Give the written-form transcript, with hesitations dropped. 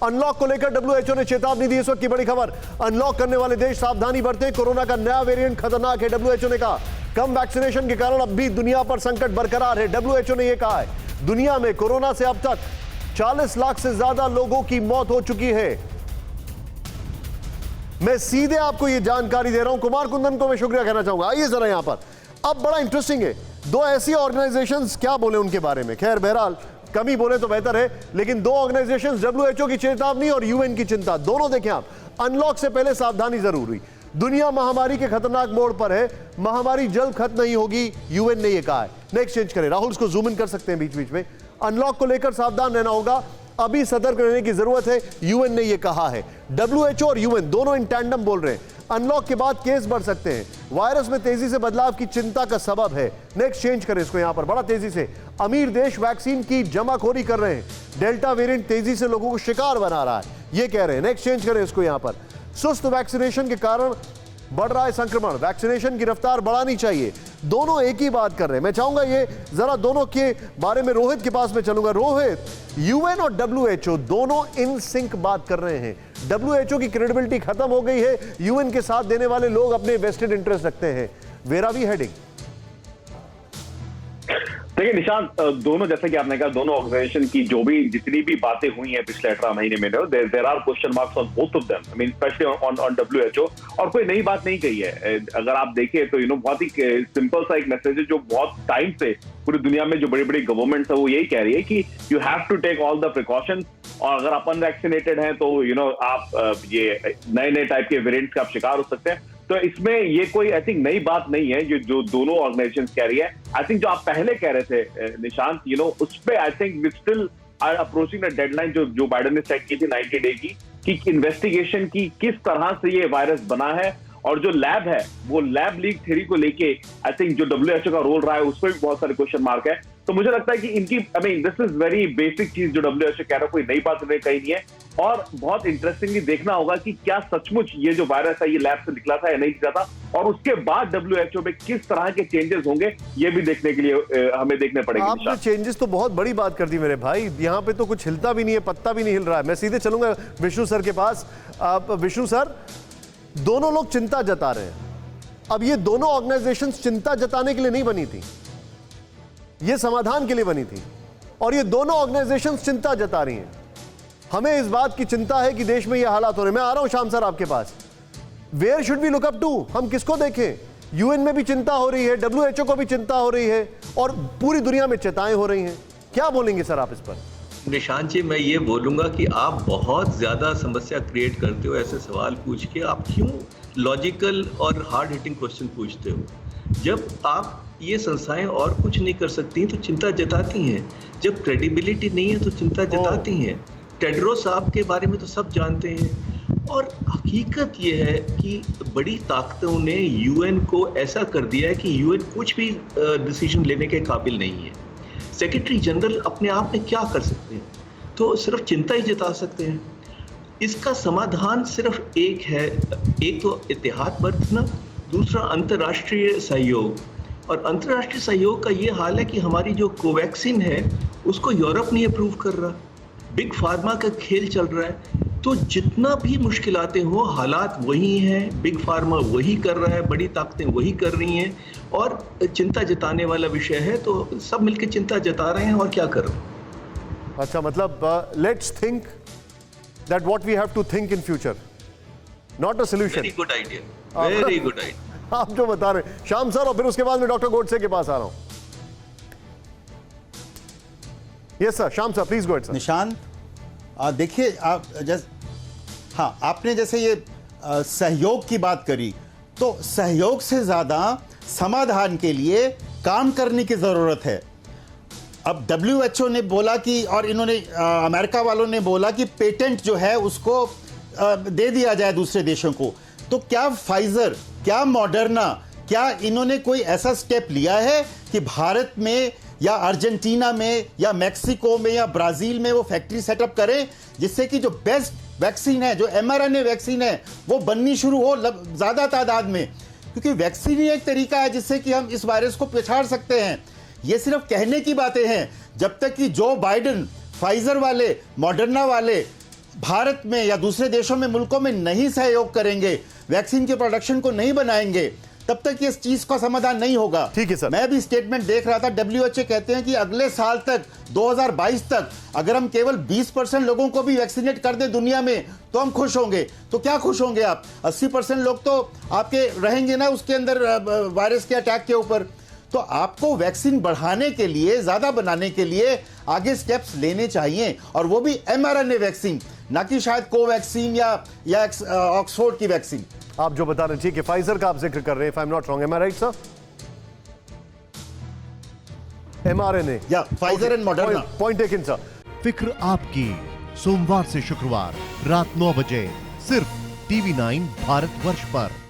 Unlock को लेकर WHO ने चेतावनी दी। इस वक्त की बड़ी खबर, अनलॉक करने वाले देश सावधानी बरतें, कोरोना का नया वेरिएंट खतरनाक है। डब्ल्यूएचओ ने कहा कम वैक्सीनेशन के कारण अब भी दुनिया पर संकट बरकरार है। डब्ल्यूएचओ ने यह कहा है दुनिया में कोरोना से अब तक 40 लाख से ज्यादा लोगों की मौत हो चुकी है। मैं सीधे आपको यह जानकारी दे रहा हूं। कुमार कुंदन को मैं शुक्रिया कहना चाहूंगा। आइए जरा यहां पर, अब बड़ा इंटरेस्टिंग है, दो ऐसी ऑर्गेनाइजेशंस, क्या बोले उनके बारे में, खैर बहरहाल कम ही बोले तो बेहतर है, लेकिन दो ऑर्गेनाइजेशंस, डब्ल्यूएचओ की चेतावनी और यूएन की चिंता, दोनों देखें आप। अनलॉक से पहले सावधानी जरूरी, दुनिया महामारी के खतरनाक मोड़ पर है, महामारी जल्द खत्म नहीं होगी, यूएन ने यह कहा है। नेक्स्ट चेंज करें, राहुल इसको जूम इन कर सकते हैं बीच बीच में। अनलॉक को लेकर सावधान रहना होगा, अभी सतर्क रहने की जरूरत है, यूएन ने यह कहा है। डब्ल्यूएचओ और यूएन दोनों इन टैंडम बोल रहे हैं अनलॉक के बाद केस बढ़ सकते हैं, वायरस में तेजी से बदलाव की चिंता का सबब है। नेक्स्ट चेंज करें इसको यहां पर, बड़ा तेजी से अमीर देश वैक्सीन की जमाखोरी कर रहे हैं, डेल्टा वेरिएंट तेजी से लोगों को शिकार बना रहा है, ये कह रहे हैं। नेक्स्ट चेंज करें इसको यहां पर, सुस्त वैक्सीनेशन के कारण बढ़ रहा है संक्रमण, वैक्सीनेशन की रफ्तार बढ़ानी चाहिए। दोनों एक ही बात कर रहे हैं। मैं चाहूंगा ये जरा दोनों के बारे में रोहित के पास में चलूंगा। रोहित, यूएन और डब्ल्यूएचओ दोनों इन सिंक बात कर रहे हैं। डब्ल्यूएचओ की क्रेडिबिलिटी खत्म हो गई है, यूएन के साथ देने वाले लोग अपने वेस्टेड इंटरेस्ट रखते हैं। Where are we heading? देखिए निशांत, दोनों, जैसा कि आपने कहा, दोनों ऑर्गेनाइजेशन की जो भी जितनी भी बातें हुई हैं पिछले 18 महीने में, there are question marks on both of them, I mean specially on WHO. और कोई नई बात नहीं कही है, अगर आप देखें तो बहुत ही सिंपल सा एक मैसेज है जो बहुत टाइम से पूरी दुनिया में जो बड़ी बड़ी गवर्नमेंट्स है वो यही कह रही है कि you have to take all the precautions, और अगर आप अनवैक्सीनेटेड हैं तो आप ये नए नए टाइप के वेरिएंट्स का आप शिकार हो सकते हैं। तो इसमें ये कोई आई थिंक नई बात नहीं है जो दोनों ऑर्गेनाइजेशंस कह रही है। आई थिंक जो आप पहले कह रहे थे निशांत, उस पे I think we still are approaching the deadline जो बाइडेन ने सेट की थी 90 डे की, कि इन्वेस्टिगेशन की किस तरह से ये वायरस बना है, और जो लैब है वो लैब लीक थ्योरी को लेके आई थिंक जो डब्ल्यूएचओ का रोल रहा है उस पर भी बहुत सारे क्वेश्चन मार्क है। तो मुझे लगता है कि इनकी दिस इज वेरी बेसिक चीज जो डब्ल्यूएचओ कह रहा है, कोई नई बात उन्हें कही नहीं है। और बहुत इंटरेस्टिंगली देखना होगा कि क्या सचमुच ये जो वायरस है ये लैब से निकला था या नहीं निकला था, और उसके बाद डब्ल्यूएचओ में किस तरह के चेंजेस होंगे ये भी देखने के लिए हमें देखने पड़ेंगे। आपने चेंजेस तो बहुत बड़ी बात कर दी मेरे भाई, यहाँ पे तो कुछ हिलता भी नहीं है, पत्ता भी नहीं हिल रहा है। मैं सीधे चलूंगा विष्णु सर के पास। विष्णु सर, दोनों लोग चिंता जता रहे हैं। अब ये दोनों ऑर्गेनाइजेशंस चिंता जताने के लिए नहीं बनी थी, ये समाधान के लिए बनी थी, और ये दोनों ऑर्गेनाइजेशंस चिंता जता रही हैं। हमें इस बात की चिंता है कि देश में ये हालात हो रहे हैं। मैं आ रहा हूं श्याम सर आपके पास। Where should we look up to? हम किसको देखें? यूएन में भी चिंता हो रही है, डब्ल्यूएचओ को भी चिंता हो रही है, और पूरी दुनिया में चिंताएं हो रही हैं। क्या बोलेंगे सर आप इस पर? निशांत जी, मैं ये बोलूंगा कि आप बहुत ज्यादा समस्या क्रिएट करते हो ऐसे सवाल पूछ के। आप क्यों लॉजिकल और हार्ड हिटिंग क्वेश्चन पूछते हो? जब आप ये संस्थाएं और कुछ नहीं कर सकती तो चिंता जताती हैं, जब क्रेडिबिलिटी नहीं है तो चिंता जताती हैं। टेड्रोस साहब के बारे में तो सब जानते हैं, और हकीकत ये है कि बड़ी ताकतों ने यूएन को ऐसा कर दिया है कि यूएन कुछ भी डिसीजन लेने के काबिल नहीं है। सेक्रेटरी जनरल अपने आप में क्या कर सकते हैं? तो सिर्फ चिंता ही जता सकते हैं। इसका समाधान सिर्फ एक है, एक तो इत्तेहाद बरतना, दूसरा अंतर्राष्ट्रीय सहयोग। और अंतर्राष्ट्रीय सहयोग का ये हाल है कि हमारी जो कोवैक्सीन है उसको यूरोप नहीं अप्रूव कर रहा, बिग फार्मा का खेल चल रहा है। तो जितना भी मुश्किलातें हो, हालात वही हैं, बिग फार्मा वही कर रहा है, बड़ी ताकतें वही कर रही हैं, और चिंता जताने वाला विषय है, तो सब मिलकर चिंता जता रहे हैं और क्या कर रहे हैं। अच्छा, मतलब let's think that what we have to think in future, not a solution. Very good idea, very good idea आप जो बता रहे हैं श्याम सर, और फिर उसके बाद मैं डॉक्टर गोडसे के पास आ रहा हूं। Yes sir, Shyam sir please go ahead sir. Nishant, देखिए आप हाँ, आपने जैसे ये सहयोग की बात करी, तो सहयोग से ज्यादा समाधान के लिए काम करने की जरूरत है। अब डब्ल्यूएचओ ने बोला कि, और इन्होंने अमेरिका वालों ने बोला कि पेटेंट जो है उसको दे दिया जाए दूसरे देशों को। तो क्या फाइजर, क्या मॉडर्ना, क्या इन्होंने कोई ऐसा स्टेप लिया है कि भारत में या अर्जेंटीना में या मैक्सिको में या ब्राजील में वो फैक्ट्री सेटअप करें, जिससे कि जो बेस्ट वैक्सीन है, जो mRNA वैक्सीन है, वो बननी शुरू हो ज्यादा तादाद में? क्योंकि वैक्सीन ही एक तरीका है जिससे कि हम इस वायरस को पछाड़ सकते हैं। ये सिर्फ कहने की बातें हैं। जब तक कि जो बाइडेन, फाइजर वाले, मॉडर्ना वाले भारत में या दूसरे देशों में, मुल्कों में नहीं सहयोग करेंगे, वैक्सीन के प्रोडक्शन को नहीं बनाएंगे, तब तक इस चीज का समाधान नहीं होगा। ठीक है सर। मैं भी स्टेटमेंट देख रहा था, WHO कहते हैं कि अगले साल तक 2022 तक अगर हम केवल 20% लोगों को भी वैक्सीनेट कर दें दुनिया में तो हम खुश होंगे। तो क्या खुश होंगे आप? 80% लोग तो आपके रहेंगे ना उसके अंदर वायरस के अटैक के ऊपर। तो आपको वैक्सीन बढ़ाने के लिए, ज्यादा बनाने के लिए आगे स्टेप्स लेने चाहिए, और वो भी mRNA वैक्सीन, ना कि शायद कोवैक्सीन या ऑक्सफोर्ड की वैक्सीन। आप जो बता रहे हैं ठीक है, फाइजर का आप जिक्र कर रहे हैं, if I am not wrong, am I right sir? mRNA या Pfizer and Moderna. Point taken sir. फिक्र आपकी, सोमवार से शुक्रवार रात 9 बजे सिर्फ TV9 भारतवर्ष पर।